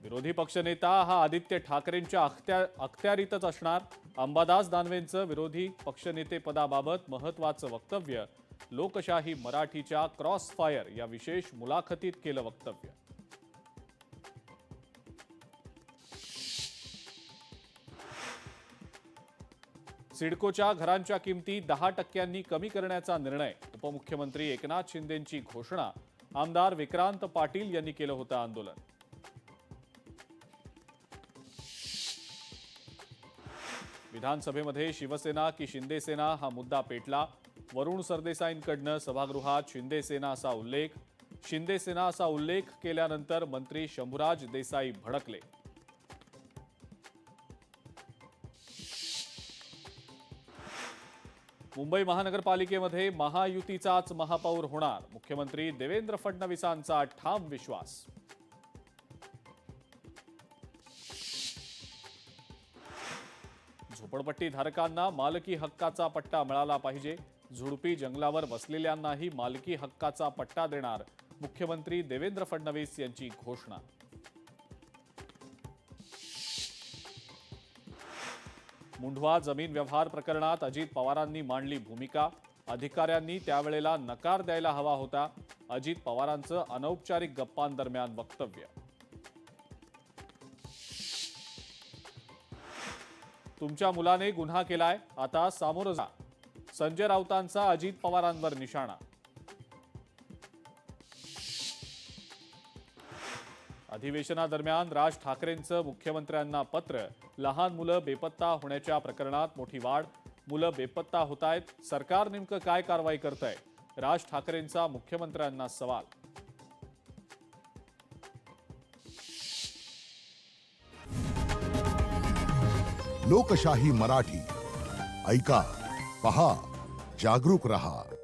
विरोधी पक्षनेता हा आदित्य ठाकरेंच्या अखत्यारीतच असणार. अंबादास दानवेंचं विरोधी पक्षनेतेपदाबाबत महत्त्वाचं वक्तव्य. लोकशाही मराठीच्या क्रॉस फायर या विशेष मुलाखतीत केलं वक्तव्य. सिडकोच्या घरांच्या किमती 10% कमी करण्याचा निर्णय. उपमुख्यमंत्री एकनाथ शिंदेंची घोषणा. आमदार विक्रांत पाटील यांनी केलं होतं आंदोलन. विधानसभेमध्ये शिवसेना की शिंदेसेना हा मुद्दा पेटला. वरुण सरदेसाईंकडनं सभागृहात शिंदेसेना असा उल्लेख. शिंदेसेना असा उल्लेख केल्यानंतर मंत्री शंभूराज देसाई भडकले. मुंबई महानगरपालिकेमध्ये महायुतीचाच महापौर होणार. मुख्यमंत्री देवेंद्र फडणवीसांचा ठाम विश्वास. झोपडपट्टीधारकांना मालकी हक्काचा पट्टा मिळाला पाहिजे. झुडपी जंगलावर वसलेल्यांनाही मालकी हक्काचा पट्टा देणार. मुख्यमंत्री देवेंद्र फडणवीस यांची घोषणा. मुंढवा जमीन व्यवहार प्रकरणात अजित पवारांनी मांडली भूमिका. अधिकाऱ्यांनी त्यावेळेला नकार द्यायला हवा होता. अजित पवारांचं अनौपचारिक गप्पांदरम्यान वक्तव्य. तुमच्या मुलाने गुन्हा केलाय, आता सामोरं जा. संजय राऊतांचा अजित पवारांवर निशाणा. अधिवेशनादरम्यान राज ठाकरेंचं मुख्यमंत्र्यांना पत्र. लहान मुलं बेपत्ता होण्याच्या प्रकरणात मोठी वाढ. मुलं बेपत्ता होतायत, सरकार नेमकं काय कारवाई करतंय? राज ठाकरेंचा मुख्यमंत्र्यांना सवाल. लोकशाही मराठी ऐका, पहा, जागरूक रहा.